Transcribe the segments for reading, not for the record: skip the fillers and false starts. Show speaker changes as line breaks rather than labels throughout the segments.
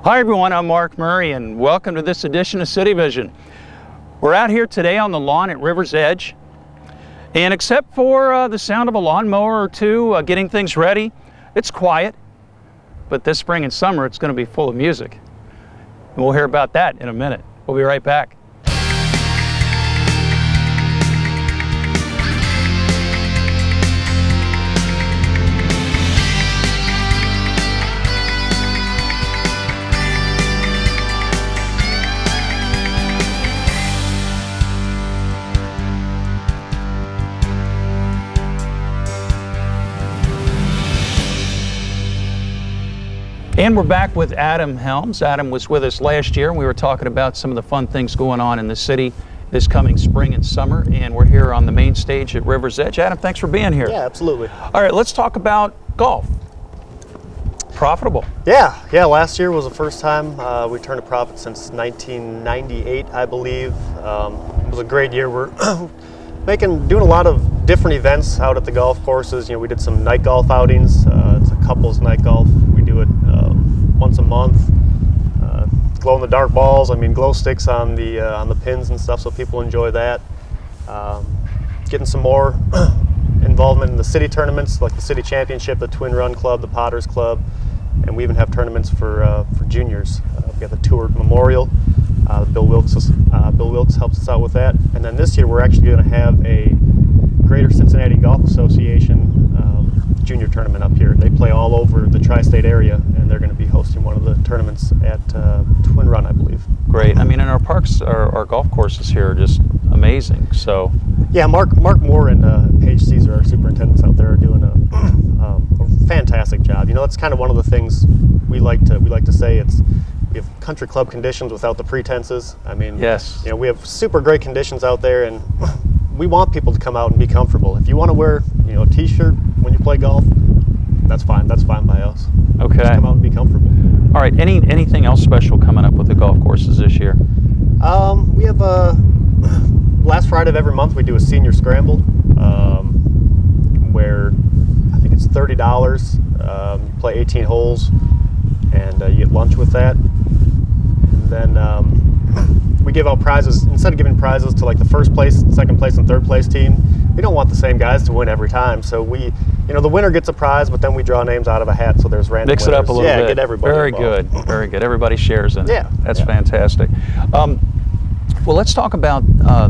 Hi everyone, I'm Mark Murray and welcome to this edition of CityVision. We're out here today on the lawn at River's Edge, and except for the sound of a lawnmower or two getting things ready, it's quiet. But this spring and summer it's going to be full of music. And we'll hear about that in a minute. We'll be right back. And we're back with Adam Helms. Adam was with us last year and we were talking about some of the fun things going on in the city this coming spring and summer, and we're here on the main stage at River's Edge. Adam, thanks for being here.
Yeah, absolutely.
All right, let's talk about golf. Profitable.
Yeah, last year was the first time we turned a profit since 1998, I believe. It was a great year. We're doing a lot of different events out at the golf courses. You know, we did some night golf outings. It's a couples night golf. We do it once a month. Glow-in-the-dark balls. I mean, glow sticks on the pins and stuff, so people enjoy that. Getting some more involvement in the city tournaments, like the City Championship, the Twin Run Club, the Potters Club, and we even have tournaments for juniors. We got the Tour Memorial. Bill Wilkes helps us out with that. And then this year we're actually going to have a Greater Cincinnati Golf Association junior tournament up here. They play all over the tri-state area, and they're going to be hosting one of the tournaments at Twin Run, I believe. Great.
I mean, and our parks, our golf courses here are just amazing. So
yeah, Mark Moore and Paige Caesar, our superintendents out there, are doing a fantastic job. You know, that's kind of one of the things we like to say. We have country club conditions without the pretenses. I mean,
yes,
you know, we have super great conditions out there, and we want people to come out and be comfortable. If you want to wear, you know, a t-shirt when you play golf, that's fine. That's fine by us.
Okay.
Just come out and be comfortable.
All right. Anything else special coming up with the golf courses this year?
We have last Friday of every month we do a senior scramble, where I think it's $30. You play 18 holes, and you get lunch with that. And then we give out prizes. Instead of giving prizes to like the first place, second place, and third place team, we don't want the same guys to win every time. So the winner gets a prize, but then we draw names out of a hat, so there's random
Mix
winners.
It up a little bit.
Yeah, get everybody
Very
involved.
good. Very good. Everybody shares in it.
Yeah.
That's fantastic. Well, let's talk about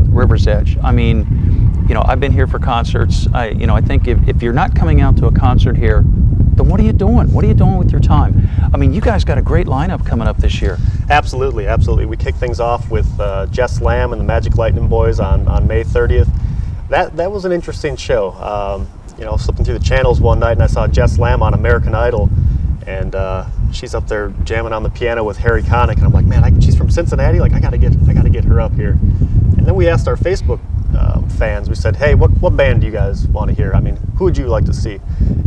River's Edge. I mean, you know, I've been here for concerts. I think if you're not coming out to a concert here, then what are you doing? What are you doing with your time? I mean, you guys got a great lineup coming up this year. Absolutely.
We kick things off with Jess Lamb and the Magic Lightning Boys on May 30th. That was an interesting show. You know, flipping through the channels one night and I saw Jess Lamb on American Idol, and she's up there jamming on the piano with Harry Connick, and I'm like, man, she's from Cincinnati. Like, I gotta get her up here. And then we asked our Facebook fans. We said, hey, what band do you guys want to hear? I mean, who would you like to see?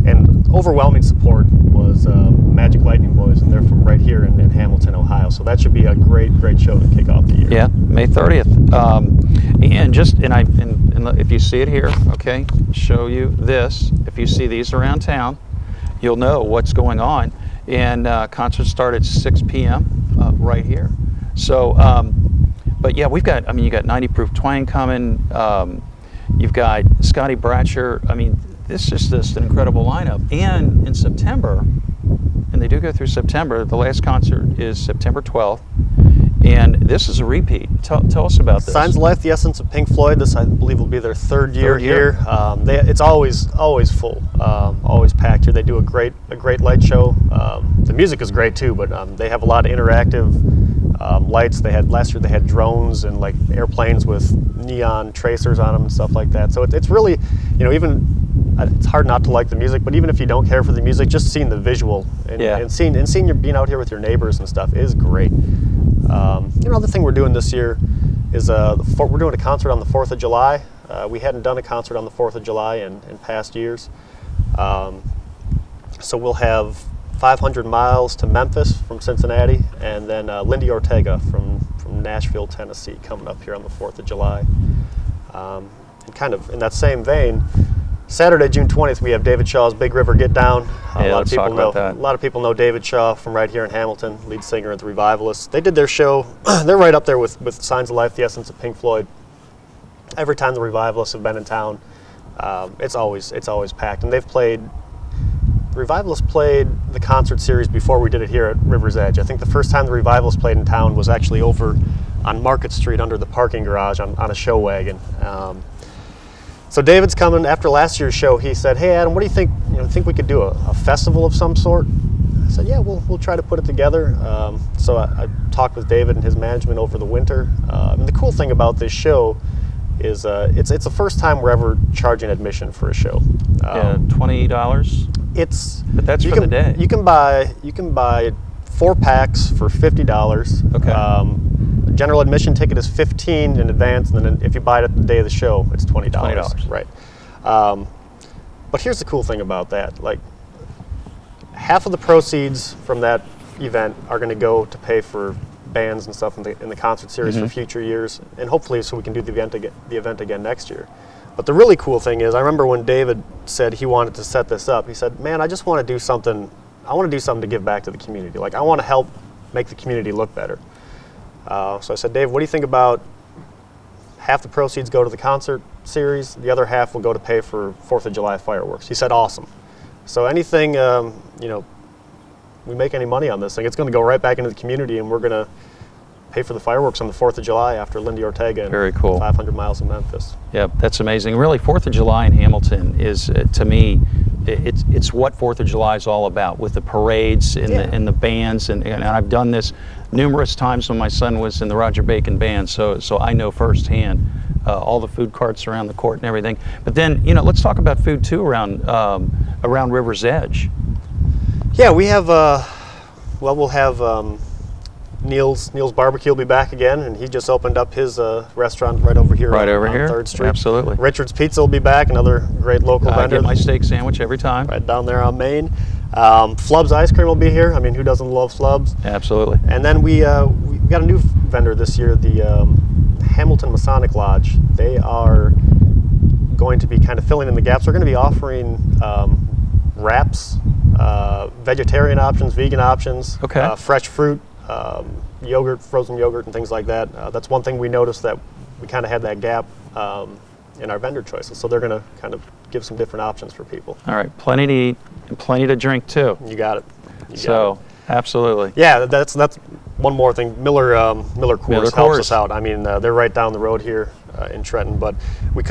And overwhelming support was Magic Lightning Boys, and they're from right here in Hamilton, Ohio. So that should be a great show to kick off the year.
Yeah, May 30th. And if you see it here, okay, show you this. If you see these around town, you'll know what's going on. And concerts start at 6 p.m. Right here. So, but yeah, we've got, I mean, you got 90 Proof Twang coming. You've got Scotty Bratcher. I mean, this is just an incredible lineup. And in September, and they do go through September, the last concert is September 12th. And this is a repeat. Tell us about this.
Signs of Life, the Essence of Pink Floyd. This, I believe, will be their third year here. It's always full, always packed here. They do a great light show. The music is great too, but they have a lot of interactive lights. Last year they had drones and like airplanes with neon tracers on them and stuff like that. So it's really, you know, even it's hard not to like the music, but even if you don't care for the music, just seeing the visual and seeing you being out here with your neighbors and stuff is great. Another thing we're doing this year is we're doing a concert on the 4th of July. We hadn't done a concert on the 4th of July in past years. So we'll have 500 miles to Memphis from Cincinnati, and then Lindy Ortega from Nashville, Tennessee, coming up here on the 4th of July. And kind of in that same vein, Saturday, June 20th, we have David Shaw's Big River Get Down.
Yeah, let's talk about that.
A lot of people know David Shaw from right here in Hamilton, lead singer at the Revivalists. They did their show. They're right up there with Signs of Life, The Essence of Pink Floyd. Every time the Revivalists have been in town, it's always packed. And they've played. The Revivalists played the concert series before we did it here at River's Edge. I think the first time the Revivalists played in town was actually over on Market Street under the parking garage on a show wagon. So David's coming after last year's show. He said, "Hey Adam, what do you think? Think we could do a festival of some sort?" I said, "Yeah, we'll try to put it together." So I talked with David and his management over the winter. And the cool thing about this show is it's the first time we're ever charging admission for a show.
Yeah, $20. But that's for the day.
You can buy 4 packs for $50.
Okay.
General admission ticket is $15 in advance, and then if you buy it at the day of the show, it's $20.
$20.
Right. But here's the cool thing about that: like, half of the proceeds from that event are going to go to pay for bands and stuff in the concert series for future years, and hopefully so we can do the event again next year. But the really cool thing is, I remember when David said he wanted to set this up, he said, "Man, I just want to do something. I want to do something to give back to the community. Like, I want to help make the community look better." So I said, "Dave, what do you think about half the proceeds go to the concert series, the other half will go to pay for 4th of July fireworks?" He said, "Awesome." So anything, we make any money on this thing, it's going to go right back into the community, and we're going to pay for the fireworks on the 4th of July after Lindy Ortega and
Very cool.
500 miles of Memphis.
Yeah, that's amazing. Really, 4th of July in Hamilton is, to me, it's what 4th of July is all about, with the parades and the bands, and I've done this numerous times when my son was in the Roger Bacon band, so I know firsthand all the food carts around the court and everything. But then, let's talk about food too around River's Edge.
Yeah, we have, we'll have Neil's Barbecue will be back again, and he just opened up his restaurant right over here on 3rd Street.
Absolutely.
Richard's Pizza will be back, another great local vendor.
I get my steak sandwich every time.
Right down there on Main. Flub's Ice Cream will be here. I mean, who doesn't love Flub's?
Absolutely.
And then we got a new vendor this year, the Hamilton Masonic Lodge. They are going to be kind of filling in the gaps. They're going to be offering wraps, vegetarian options, vegan options, fresh fruit, yogurt, frozen yogurt, and things like that. That's one thing we noticed, that we kind of had that gap in our vendor choices. So they're going to kind of give some different options for people.
All right, plenty to eat and plenty to drink too.
You got it.
Absolutely.
Yeah, that's one more thing. Miller Coors helps us out. I mean, they're right down the road here in Trenton, but we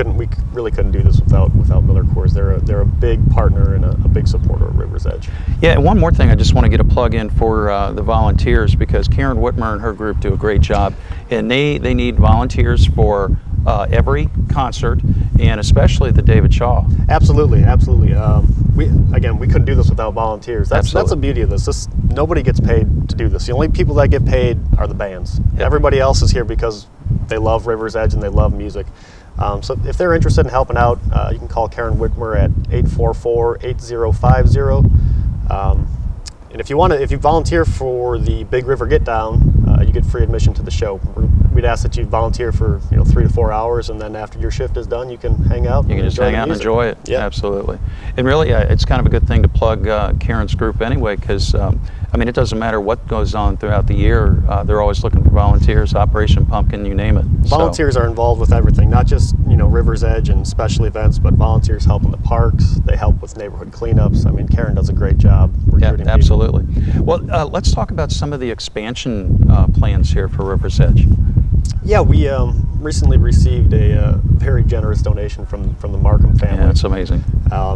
really couldn't do this without Miller Coors. They're a big partner and a big supporter of River's Edge.
Yeah, and one more thing, I just want to get a plug in for the volunteers, because Karen Whitmer and her group do a great job, and they need volunteers for every concert, and especially the David Shaw.
Absolutely. We couldn't do this without volunteers. That's the beauty of this. Nobody gets paid to do this. The only people that get paid are the bands. Yep. Everybody else is here because they love River's Edge and they love music. So if they're interested in helping out, you can call Karen Whitmer at 844-8050. And if you volunteer for the Big River Get Down, you get free admission to the show. We'd ask that you volunteer for 3 to 4 hours, and then after your shift is done, you can hang out.
You can just hang out and enjoy it.
Yeah,
absolutely. And really, it's kind of a good thing to plug Karen's group anyway, because I mean, it doesn't matter what goes on throughout the year. They're always looking for volunteers. Operation Pumpkin, you name it.
Volunteers are involved with everything, not just River's Edge and special events, but volunteers help in the parks. They help with neighborhood cleanups. I mean, Karen does a great job recruiting people.
Absolutely. Well, let's talk about some of the expansion plans here for River's Edge.
Yeah, we recently received a very generous donation from the Markham family.
Yeah, that's amazing.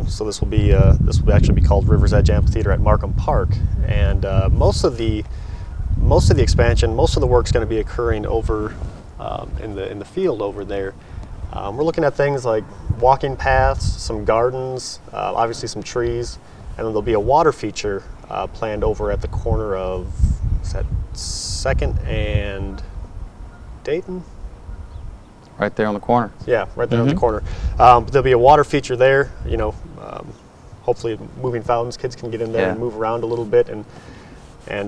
So this will actually be called River's Edge Amphitheater at Markham Park, and most of the expansion, most of the work is going to be occurring over in the field over there. We're looking at things like walking paths, some gardens, obviously some trees, and then there'll be a water feature planned over at the corner of 2nd and Dayton?
Right there on the corner.
Yeah, right there on the corner. There'll be a water feature there, hopefully moving fountains, kids can get in there and move around a little bit, and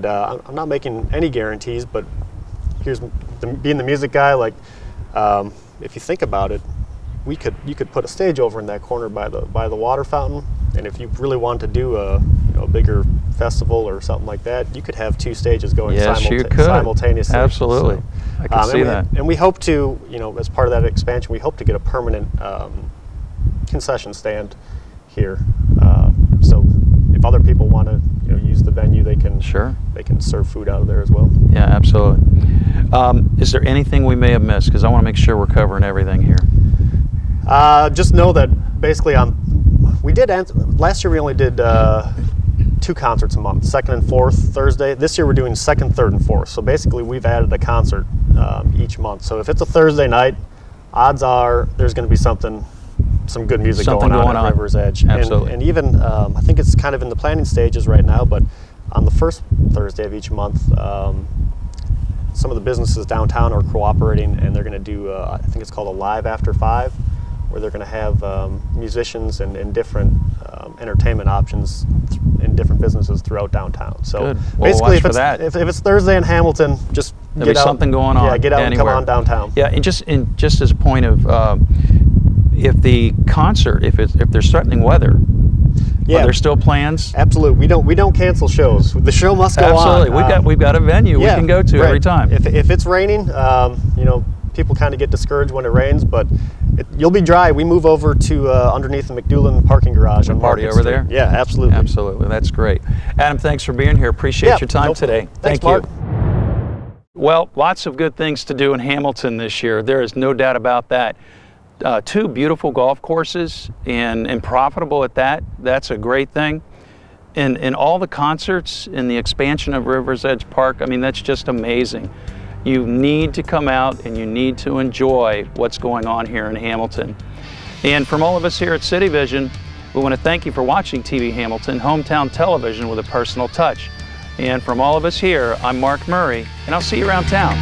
I'm not making any guarantees, but here's being the music guy, like, if you think about it, you could put a stage over in that corner by the water fountain, and if you really want to do a bigger festival or something like that, you could have 2 stages going simultaneously.
Absolutely.
So,
I can see that.
And we hope to, as part of that expansion, we hope to get a permanent concession stand here. So if other people want to use the venue, they can serve food out of there as well.
Yeah, absolutely. Is there anything we may have missed? Because I want to make sure we're covering everything here.
Just know that basically last year we only did 2 concerts a month, 2nd and 4th Thursday. This year we're doing 2nd, 3rd, and 4th. So basically we've added a concert each month. So if it's a Thursday night, odds are there's going to be some good music going on at Rivers Edge.
Absolutely.
And even, I think it's kind of in the planning stages right now, but on the first Thursday of each month, some of the businesses downtown are cooperating, and they're going to do, I think it's called a Live After 5, where they're going to have musicians and different entertainment options in different businesses throughout downtown. So basically, if it's Thursday in Hamilton, just
there'll be something going on.
Yeah, get out
anywhere.
And come on downtown.
Yeah, and just as a point of, if the concert, if there's threatening weather, are there still plans?
Absolutely. We don't cancel shows. The show must go on.
Absolutely. We've got a venue we can go to every time.
If it's raining, people kind of get discouraged when it rains, but you'll be dry. We move over to underneath the McDoulan parking garage and
party over there.
Yeah, absolutely.
Absolutely. That's great. Adam, thanks for being here. Appreciate your time today.
Thanks,
Thank you.
Mark.
Well, lots of good things to do in Hamilton this year. There is no doubt about that. 2 beautiful golf courses and profitable at that. That's a great thing. And all the concerts and the expansion of Rivers Edge Park, I mean, that's just amazing. You need to come out and you need to enjoy what's going on here in Hamilton. And from all of us here at CityVision, we want to thank you for watching TV Hamilton, hometown television with a personal touch. And from all of us here, I'm Mark Murray, and I'll see you around town.